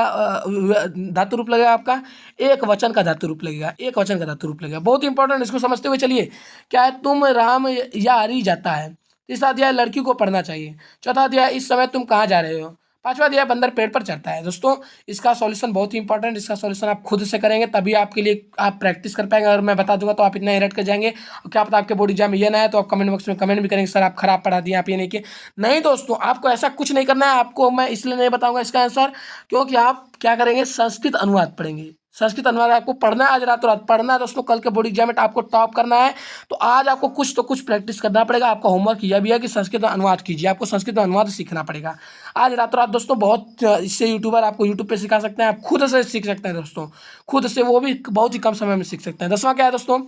धातु रूप लगेगा आपका, एक वचन का धातु रूप लगेगा, एक वचन का धातु रूप लगेगा, बहुत इंपॉर्टेंट, इसको समझते हुए चलिए। क्या है, तुम राम या हरि जाता है। तीसरा दिया है, लड़की को पढ़ना चाहिए। चौथा दिया है, इस समय तुम कहाँ जा रहे हो। 5वां दिया है, बंदर पेड़ पर चढ़ता है। दोस्तों इसका सॉल्यूशन बहुत ही इंपॉर्टेंट, इसका सॉल्यूशन आप खुद से करेंगे तभी आपके लिए आप प्रैक्टिस कर पाएंगे, अगर मैं बता दूंगा तो आप इतना ही रट कर जाएंगे, और क्या पता आपके बोर्ड एग्जाम में ये ना है तो आप कमेंट बॉक्स में कमेंट भी करेंगे, सर आप खराब पढ़ा दिए, आप ये नहीं किए। नहीं दोस्तों, आपको ऐसा कुछ नहीं करना है, आपको मैं इसलिए नहीं बताऊंगा इसका आंसर, क्योंकि आप क्या करेंगे, संस्कृत अनुवाद पढ़ेंगे। संस्कृत अनुवाद आपको पढ़ना है, आज रातों रात पढ़ना है दोस्तों, कल के बोर्ड एग्जाम में आपको टॉप करना है, तो आज आपको कुछ तो कुछ प्रैक्टिस करना पड़ेगा। आपका होमवर्क यह भी है कि संस्कृत अनुवाद कीजिए, आपको संस्कृत अनुवाद सीखना पड़ेगा आज रातों रात दोस्तों। बहुत इससे यूट्यूबर आपको यूट्यूब पे सिखा सकते हैं, आप खुद से सीख सकते हैं दोस्तों, खुद से, वो भी बहुत ही कम समय में सीख सकते हैं। 10वां क्या है दोस्तों,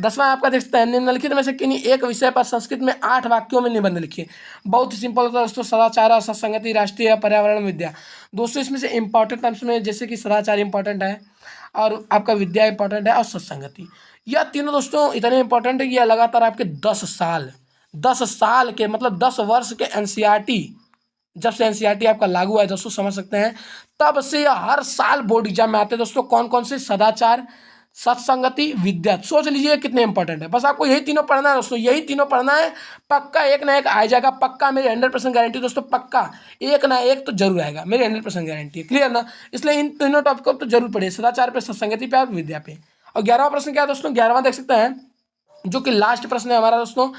10वां आपका देख सकते हैं, निम्नलिखित में से किन्हीं एक विषय पर संस्कृत में 8 वाक्यों में निबंध लिखिए। बहुत ही सिंपल होता है दोस्तों, सदाचार और सत्संगति, राष्ट्रीय पर्यावरण विद्या। दोस्तों इसमें से इंपॉर्टेंट टर्म्स में जैसे कि सदाचार इंपॉर्टेंट है, और आपका विद्या इंपॉर्टेंट है, और सत्संगति, यह तीनों दोस्तों इतने इंपॉर्टेंट है कि यह लगातार आपके 10 साल के, मतलब 10 वर्ष के एनसीईआरटी, जब से एनसीईआरटी आपका लागू हुआ है दोस्तों, समझ सकते हैं, तब से हर साल बोर्ड एग्जाम में आते हैं दोस्तों। कौन कौन से, सदाचार, सत्संगति, विद्या। सोच लीजिए कितने इंपॉर्टेंट है, बस आपको यही तीनों पढ़ना है दोस्तों, यही तीनों पढ़ना है, पक्का एक ना एक आ जाएगा, पक्का, मेरी 100% गारंटी दोस्तों, पक्का एक ना एक तो जरूर आएगा, मेरी 100% गारंटी है, क्लियर ना। इसलिए इन तीनों टॉपिक को तो जरूर पढ़िए, सदाचार पे, सत्संगति पे और विद्या पे। और 11वां प्रश्न क्या है दोस्तों, 11वां देख सकते हैं, जो कि लास्ट प्रश्न है हमारा दोस्तों,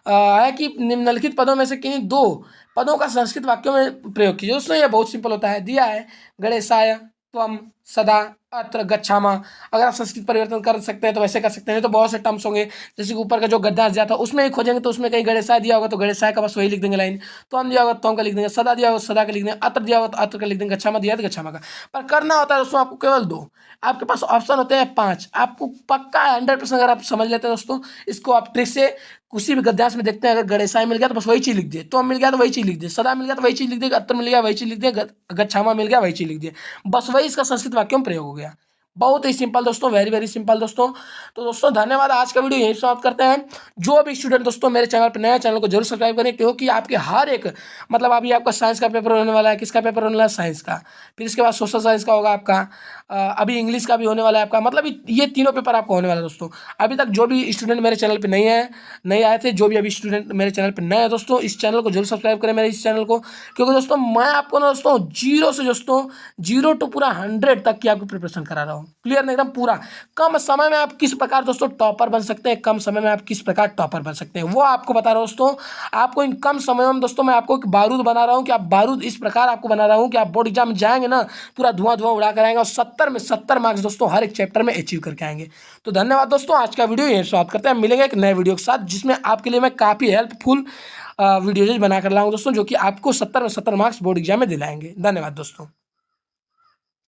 है कि निम्नलिखित पदों में से किन्हीं 2 पदों का संस्कृत वाक्यों में प्रयोग कीजिए। दोस्तों ये बहुत सिंपल होता है, दिया है, गणेशाय, त्वम, सदा, अत्र, गच्छामा। अगर आप संस्कृत परिवर्तन कर सकते हैं तो वैसे कर सकते हैं, नहीं तो बहुत से टर्म्स होंगे, जैसे कि ऊपर का जो गद्दा दिया था उसमें ही खोजेंगे तो उसमें कहीं गणेशाय दिया होगा तो गणेशाय का बस वही लिख देंगे लाइन, त्वम दिया होगा त्वम का लिख देंगे, सदा दिया होगा सदा का लिख देंगे, अत्र दिया होगा तो अत्र का लिख देंगे, गच्छामा दिया तो गच्छामा का। पर करना होता है दोस्तों आपको केवल 2, आपके पास ऑप्शन होते हैं 5, आपको पक्का 100% अगर आप समझ लेते हैं दोस्तों, इसको आप ट्रिक से किसी भी गद्यांश में देखते हैं, अगर गणेशाय मिल गया तो बस वही चीज़ लिख दिए, त्वम मिल गया तो वही चीज़ लिख दिए, सदा मिल गया तो वही चीज़ लिख दिए, अत्र मिल गया वही चीज़ लिख दिए, गच्छामा मिल गया वही चीज़ लिख दिए, बस वही इसका संस्कृत वाक्य में प्रयोग हो गया। बहुत ही सिंपल दोस्तों, वेरी सिंपल दोस्तों। तो दोस्तों धन्यवाद, आज का वीडियो यहीं समाप्त करते हैं। जो भी स्टूडेंट दोस्तों मेरे चैनल पर नया, चैनल को जरूर सब्सक्राइब करें, क्योंकि आपके हर एक, मतलब अभी आपका साइंस का पेपर होने वाला है, किसका पेपर होने वाला है, साइंस का, फिर इसके बाद सोशल साइंस का होगा आपका, अभी इंग्लिश का भी होने वाला है आपका, मतलब ये तीनों पेपर आपका होने वाला है दोस्तों। अभी तक जो भी स्टूडेंट मेरे चैनल पर नहीं आए थे, जो भी अभी स्टूडेंट मेरे चैनल पर नए हैं दोस्तों, इस चैनल को जरूर सब्सक्राइब करें, मेरे इस चैनल को, क्योंकि दोस्तों मैं आपको ना दोस्तों 0 से दोस्तों 0 to पूरा 100 तक की आपको प्रिपरेशन करा रहा हूँ, क्लियर ना, एकदम पूरा। कम समय में आप किस प्रकार दोस्तों टॉपर बन सकते हैं, कम समय में आप किस प्रकार टॉपर बन सकते हैं, वो आपको बता रहा हूँ दोस्तों। आपको इन कम समय में दोस्तों मैं आपको एक बारूद बना रहा हूँ, कि आप बारूद इस प्रकार आपको बना रहा हूँ कि आप बोर्ड एग्जाम में जाएंगे ना, पूरा धुआं उड़ा कर आएंगे, और 70 में 70 मार्क्स दोस्तों हर एक चैप्टर में अचीव करके आएंगे। तो धन्यवाद दोस्तों, आज का वीडियो यहीं समाप्त करते हैं, मिलेंगे एक नए वीडियो के साथ, जिसमें आपके लिए मैं काफ़ी हेल्पफुल वीडियोज बनाकर लाऊंगा दोस्तों, जो कि आपको 70 में 70 मार्क्स बोर्ड एग्जाम में दिलाएंगे। धन्यवाद दोस्तों।